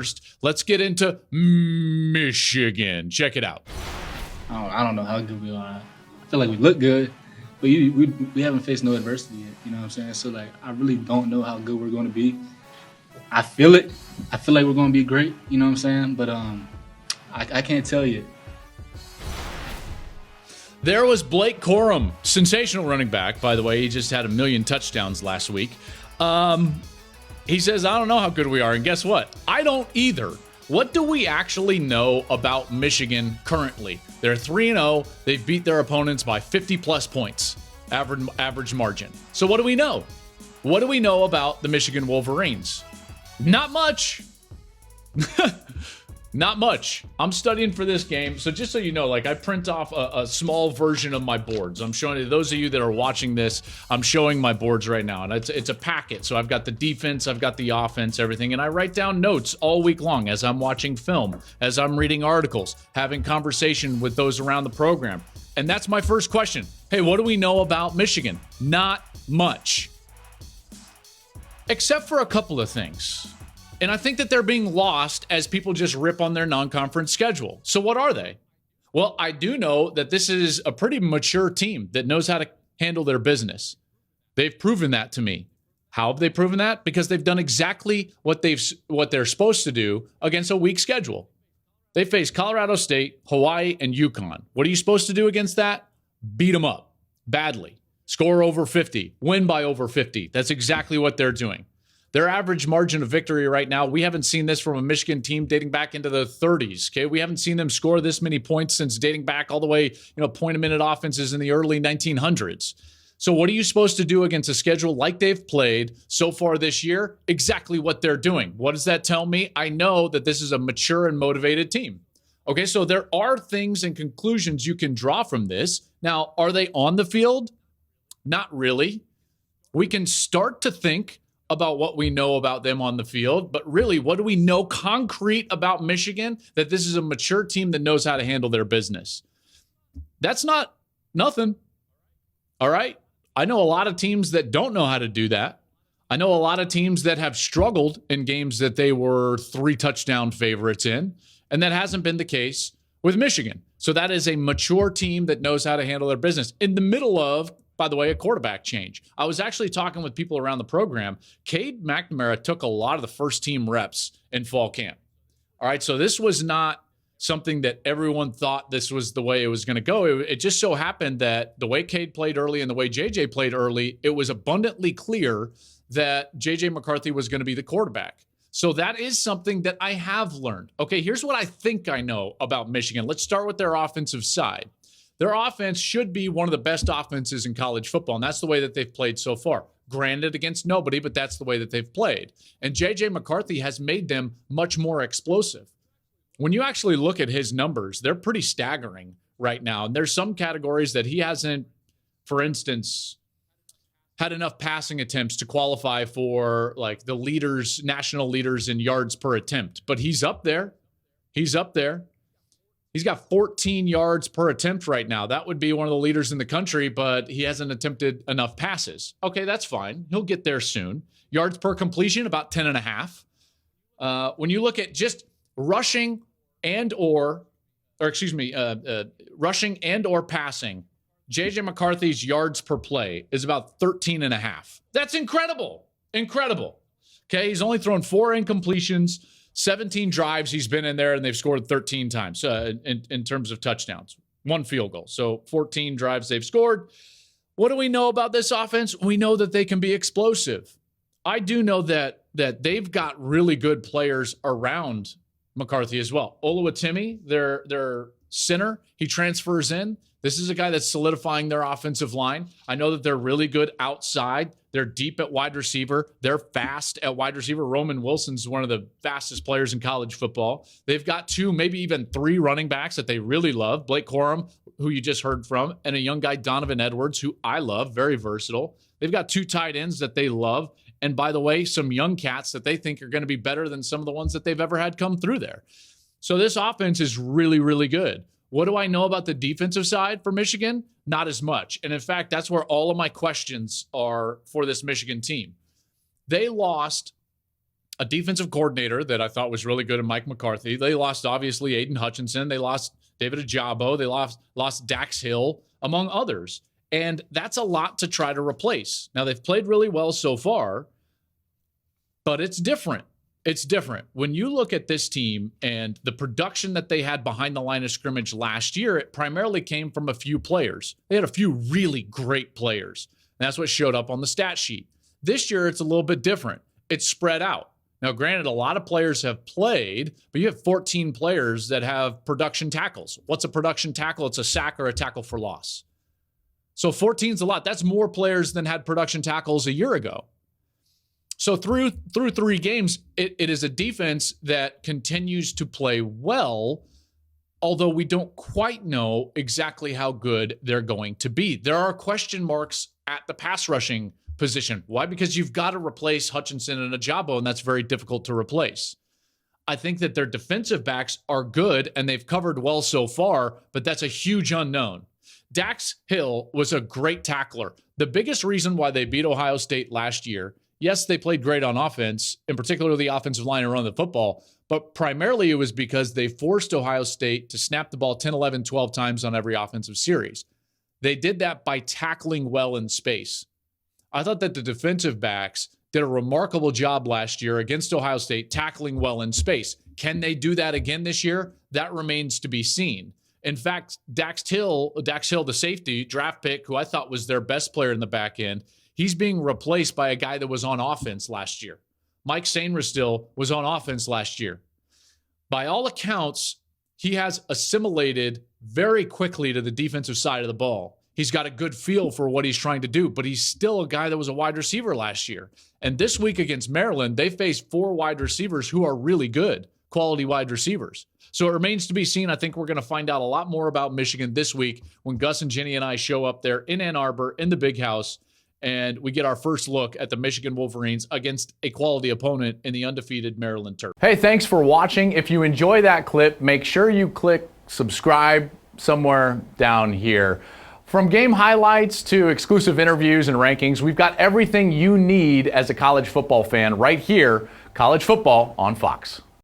first, let's get into Michigan. Check it out. I don't know how good we are. I feel like we look good, but we haven't faced no adversity yet. You know what I'm saying? So, like, I really don't know how good we're going to be. I feel it. I feel like we're going to be great. You know what I'm saying? But I can't tell you. There was Blake Corum, sensational running back, by the way. He just had 1 million touchdowns last week. He says, I don't know how good we are. And guess what? I don't either. What do we actually know about Michigan currently? They're 3-0. They've beat their opponents by 50-plus points, average margin. So what do we know? What do we know about the Michigan Wolverines? Not much. Not much. I'm studying for this game. So just so you know, like, I print off a small version of my boards. I'm showing you, those of you that are watching this, I'm showing my boards right now. And it's a packet. So I've got the defense, I've got the offense, everything. And I write down notes all week long as I'm watching film, as I'm reading articles, having conversation with those around the program. And that's my first question. Hey, what do we know about Michigan? Not much. Except for a couple of things. And I think that they're being lost as people just rip on their non-conference schedule. So what are they? Well, I do know that this is a pretty mature team that knows how to handle their business. They've proven that to me. How have they proven that? Because they've done exactly what they're supposed to do against a weak schedule. They face Colorado State, Hawaii, and UConn. What are you supposed to do against that? Beat them up badly. Score over 50. Win by over 50. That's exactly what they're doing. Their average margin of victory right now, we haven't seen this from a Michigan team dating back into the 30s, okay? We haven't seen them score this many points since dating back all the way, point-a-minute offenses in the early 1900s. So what are you supposed to do against a schedule like they've played so far this year? Exactly what they're doing. What does that tell me? I know that this is a mature and motivated team. Okay, so there are things and conclusions you can draw from this. Now, are they on the field? Not really. We can start to think about what we know about them on the field, but really, what do we know concrete about Michigan? That this is a mature team that knows how to handle their business. That's not nothing. All right? I know a lot of teams that don't know how to do that. I know a lot of teams that have struggled in games that they were 3-touchdown favorites in, and that hasn't been the case with Michigan. So that is a mature team that knows how to handle their business in the middle of, by the way, a quarterback change. I was actually talking with people around the program. Cade McNamara took a lot of the first team reps in fall camp. All right, so this was not something that everyone thought this was the way it was going to go. It just so happened that the way Cade played early and the way JJ played early, it was abundantly clear that JJ McCarthy was going to be the quarterback. So that is something that I have learned. Okay, here's what I think I know about Michigan. Let's start with their offensive side. Their offense should be one of the best offenses in college football, and that's the way that they've played so far. Granted, against nobody, but that's the way that they've played. And J.J. McCarthy has made them much more explosive. When you actually look at his numbers, they're pretty staggering right now. And there's some categories that he hasn't, for instance, had enough passing attempts to qualify for like the leaders, national leaders in yards per attempt. But he's up there. He's up there. He's got 14 yards per attempt right now. That would be one of the leaders in the country, but he hasn't attempted enough passes. Okay, that's fine. He'll get there soon. Yards per completion, about 10.5. When you look at just rushing and or passing, J.J. McCarthy's yards per play is about 13.5. That's incredible. Incredible. Okay, he's only thrown 4 incompletions. 17 drives he's been in there, and they've scored 13 times in terms of touchdowns. 1 field goal. So 14 drives they've scored. What do we know about this offense? We know that they can be explosive. I do know that they've got really good players around McCarthy as well. Oluwatimi, their center, he transfers in. This is a guy that's solidifying their offensive line. I know that they're really good outside. They're deep at wide receiver. They're fast at wide receiver. Roman Wilson's one of the fastest players in college football. They've got 2, maybe even 3 running backs that they really love. Blake Corum, who you just heard from, and a young guy, Donovan Edwards, who I love, very versatile. They've got 2 tight ends that they love. And by the way, some young cats that they think are going to be better than some of the ones that they've ever had come through there. So this offense is really, really good. What do I know about the defensive side for Michigan? Not as much. And in fact, that's where all of my questions are for this Michigan team. They lost a defensive coordinator that I thought was really good in Mike McCarthy. They lost, obviously, Aiden Hutchinson. They lost David Ajabo. They lost Dax Hill, among others. And that's a lot to try to replace. Now, they've played really well so far, but it's different. It's different. When you look at this team and the production that they had behind the line of scrimmage last year, it primarily came from a few players. They had a few really great players. And that's what showed up on the stat sheet. This year, it's a little bit different. It's spread out. Now, granted, a lot of players have played, but you have 14 players that have production tackles. What's a production tackle? It's a sack or a tackle for loss. So 14 is a lot. That's more players than had production tackles a year ago. So through 3 games, it is a defense that continues to play well, although we don't quite know exactly how good they're going to be. There are question marks at the pass rushing position. Why? Because you've got to replace Hutchinson and Ajabo, and that's very difficult to replace. I think that their defensive backs are good, and they've covered well so far, but that's a huge unknown. Dax Hill was a great tackler. The biggest reason why they beat Ohio State last year, yes, they played great on offense, in particular the offensive line and run the football, but primarily it was because they forced Ohio State to snap the ball 10, 11, 12 times on every offensive series. They did that by tackling well in space. I thought that the defensive backs did a remarkable job last year against Ohio State, tackling well in space. Can they do that again this year? That remains to be seen. In fact, Dax Hill, the safety draft pick, who I thought was their best player in the back end, he's being replaced by a guy that was on offense last year. Mike Sainristil was on offense last year. By all accounts, he has assimilated very quickly to the defensive side of the ball. He's got a good feel for what he's trying to do, but he's still a guy that was a wide receiver last year. And this week against Maryland, they faced 4 wide receivers who are really good, quality wide receivers. So it remains to be seen. I think we're going to find out a lot more about Michigan this week when Gus and Jenny and I show up there in Ann Arbor in the Big House, and we get our first look at the Michigan Wolverines against a quality opponent in the undefeated Maryland Terps. Hey, thanks for watching. If you enjoy that clip, make sure you click subscribe somewhere down here. From game highlights to exclusive interviews and rankings, we've got everything you need as a college football fan right here, College Football on Fox.